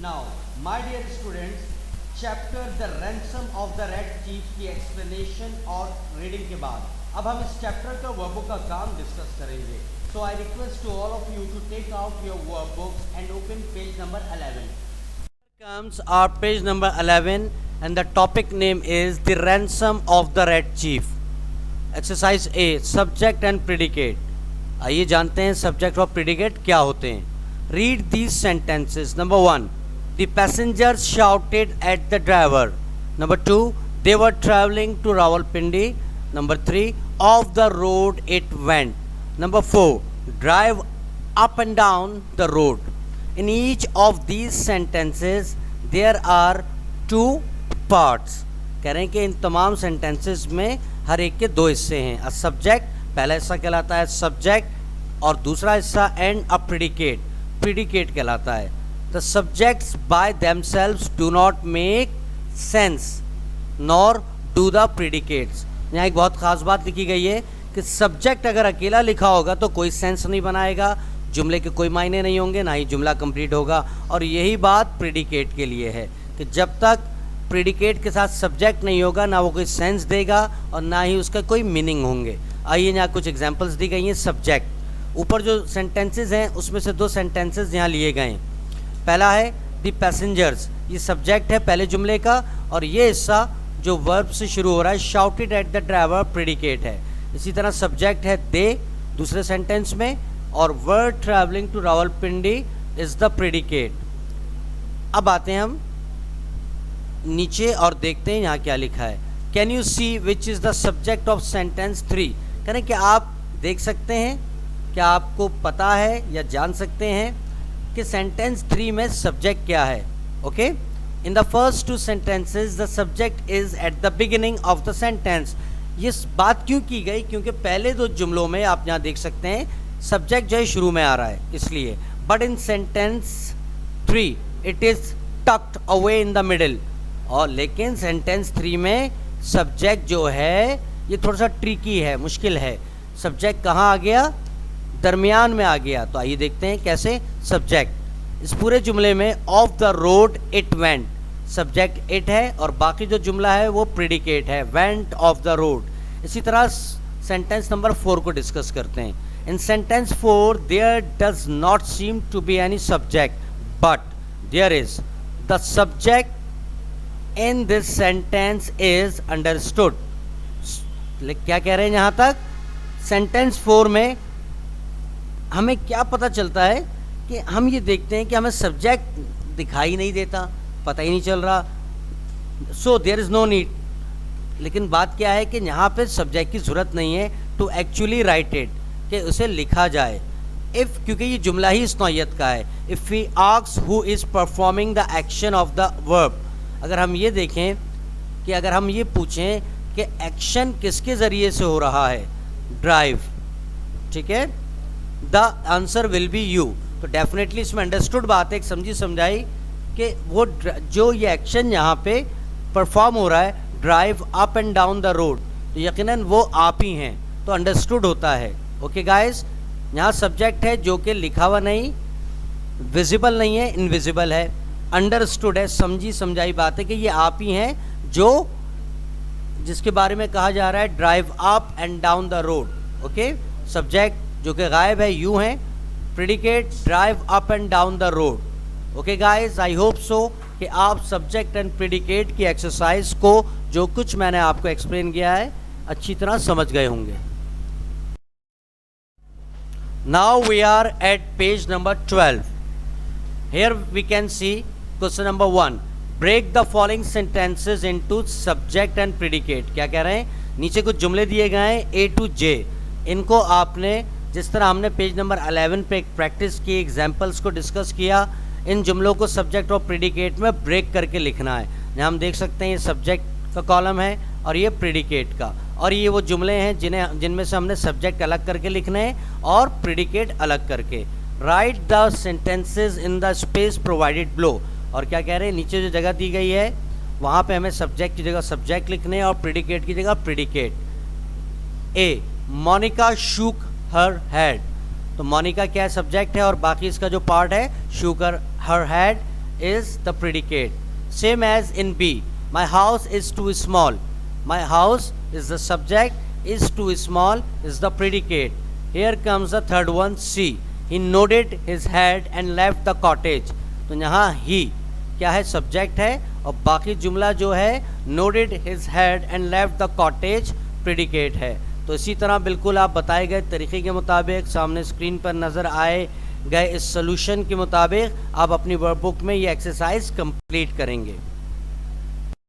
Now, my dear students, chapter the ransom of the red chief की explanation और reading के बाद अब हम इस चैप्टर का वर्बुक का काम डिस्कस करेंगे. So I request to all of you to take out your workbooks and open page number 11. Comes our page number 11 and the topic name is the ransom of the red chief. Exercise A, subject and predicate. आइए जानते हैं subject और predicate क्या होते हैं. Read these sentences. Number 1, the passengers shouted at the driver. Number 2, they were traveling to Rawalpindi. Number 3, off the road it went. Number 4, drive up and down the road. In each of these sentences there are two parts. कह रहे हैं कि इन तमाम sentences में हर एक के दो हिस्से हैं. A subject, पहला हिस्सा कहलाता है सब्जेक्ट और दूसरा हिस्सा एंड अ प्रेडिकेट, प्रेडिकेट कहलाता है. The subjects by themselves do not make sense nor do the predicates. यहाँ एक बहुत ख़ास बात लिखी गई है कि सब्जेक्ट अगर अकेला लिखा होगा तो कोई सेंस नहीं बनाएगा, जुमले के कोई मायने नहीं होंगे, ना ही जुमला कंप्लीट होगा. और यही बात प्रेडिकेट के लिए है कि जब तक प्रेडिकेट के साथ सब्जेक्ट नहीं होगा ना वो कोई सेंस देगा और ना ही उसका कोई मीनिंग होंगे. आइए यहाँ कुछ एग्जांपल्स दी गई हैं. सब्जेक्ट, ऊपर जो सेंटेंसेस हैं उसमें से दो सेंटेंसेस यहाँ लिए गए हैं. पहला है द पैसेंजर्स, ये सब्जेक्ट है पहले जुमले का और ये हिस्सा जो वर्ब से शुरू हो रहा है shouted at the driver predicate है. इसी तरह सब्जेक्ट है दे दूसरे सेंटेंस में और were travelling to Rawalpindi is the predicate. अब आते हैं हम नीचे और देखते हैं यहाँ क्या लिखा है. Can you see which is the subject of sentence 3. करें कि आप देख सकते हैं, क्या आपको पता है या जान सकते हैं कि सेंटेंस 3 में सब्जेक्ट क्या है. Okay, in the first two sentences the subject is at the beginning of the sentence. ये बात क्यों की गई, क्योंकि पहले दो जुमलों में आप यहाँ देख सकते हैं सब्जेक्ट जो है शुरू में आ रहा है इसलिए. But in sentence 3 it is tucked away in the middle. और लेकिन सेंटेंस 3 में सब्जेक्ट जो है ये थोड़ा सा ट्रिकी है, मुश्किल है. सब्जेक्ट कहाँ आ गया, दरमियान में आ गया. तो आइए देखते हैं कैसे. सब्जेक्ट इस पूरे जुमले में of the road it went, subject it है और बाकी जो जुमला है वो प्रेडिकेट है वेंट ऑफ द रोड. इसी तरह सेंटेंस नंबर 4 को डिस्कस करते हैं. In sentence 4 there does not seem to be any subject but there is the subject in this sentence is understood. क्या कह रहे हैं यहाँ तक, सेंटेंस 4 में हमें क्या पता चलता है कि हम ये देखते हैं कि हमें सब्जेक्ट दिखाई नहीं देता, पता ही नहीं चल रहा. So there is no need. लेकिन बात क्या है कि यहाँ पे सब्जेक्ट की ज़रूरत नहीं है टू एक्चुअली राइट इट, कि उसे लिखा जाए. इफ़, क्योंकि ये जुमला ही इस नौइयत का है. If we ask who is performing the action of the verb, अगर हम ये देखें कि अगर हम ये पूछें कि एक्शन किसके ज़रिए से हो रहा है, ड्राइव, ठीक है, the answer will be you. तो डेफिनेटली इसमें अंडरस्टूड बात है, एक समझी समझाई कि वो जो ये एक्शन यहाँ पे परफॉर्म हो रहा है drive up and down the road, तो यकीनन वो आप ही हैं, तो अंडरस्टूड होता है. ओके गाइस, यहाँ सब्जेक्ट है जो कि लिखा हुआ नहीं, विजिबल नहीं है, इनविजिबल है. अंडरस्टूड है, समझी समझाई बात है कि ये आप ही हैं जो जिसके बारे में कहा जा रहा है drive up and down the road. Okay, subject जो कि गायब है यू हैं, predicate drive up and down the road. Okay guys, I hope so कि आप सब्जेक्ट एंड प्रेडिकेट की एक्सरसाइज को जो कुछ मैंने आपको एक्सप्लेन किया है अच्छी तरह समझ गए होंगे. Now we are at page number 12. Here we can see question number 1. Break the following sentences into subject and predicate. क्या कह रहे हैं, नीचे कुछ जुमले दिए गए हैं A to J. इनको आपने जिस तरह हमने पेज नंबर 11 पे प्रैक्टिस की, एग्जाम्पल्स को डिस्कस किया, इन जुमलों को सब्जेक्ट और प्रेडिकेट में ब्रेक करके लिखना है. यहाँ हम देख सकते हैं ये सब्जेक्ट का कॉलम है और ये प्रेडिकेट का, और ये वो जुमले हैं जिनमें से हमने सब्जेक्ट अलग करके लिखने हैं और प्रेडिकेट अलग करके. Right the sentences in the space provided below. और क्या कह रहे हैं, नीचे जो जगह दी गई है वहाँ पे हमें सब्जेक्ट की जगह सब्जेक्ट लिखने हैं और प्रेडिकेट की जगह प्रेडिकेट. ए, मोनिका शूक हर हेड. तो मोनिका क्या है, सब्जेक्ट है और बाकी इसका जो पार्ट है शूकर हर head is the predicate. Same as in B. My house is too small. My house is the subject, is too small is the predicate. Here comes the third one, C. He nodded his head and left the cottage. तो यहाँ he क्या है, subject है, और बाकी जुमला जो है nodded his head and left the cottage predicate है. तो इसी तरह बिल्कुल आप बताए गए तरीके के मुताबिक सामने स्क्रीन पर नज़र आए गए इस सोल्यूशन के मुताबिक आप अपनी वर्कबुक में ये एक्सरसाइज कंप्लीट करेंगे.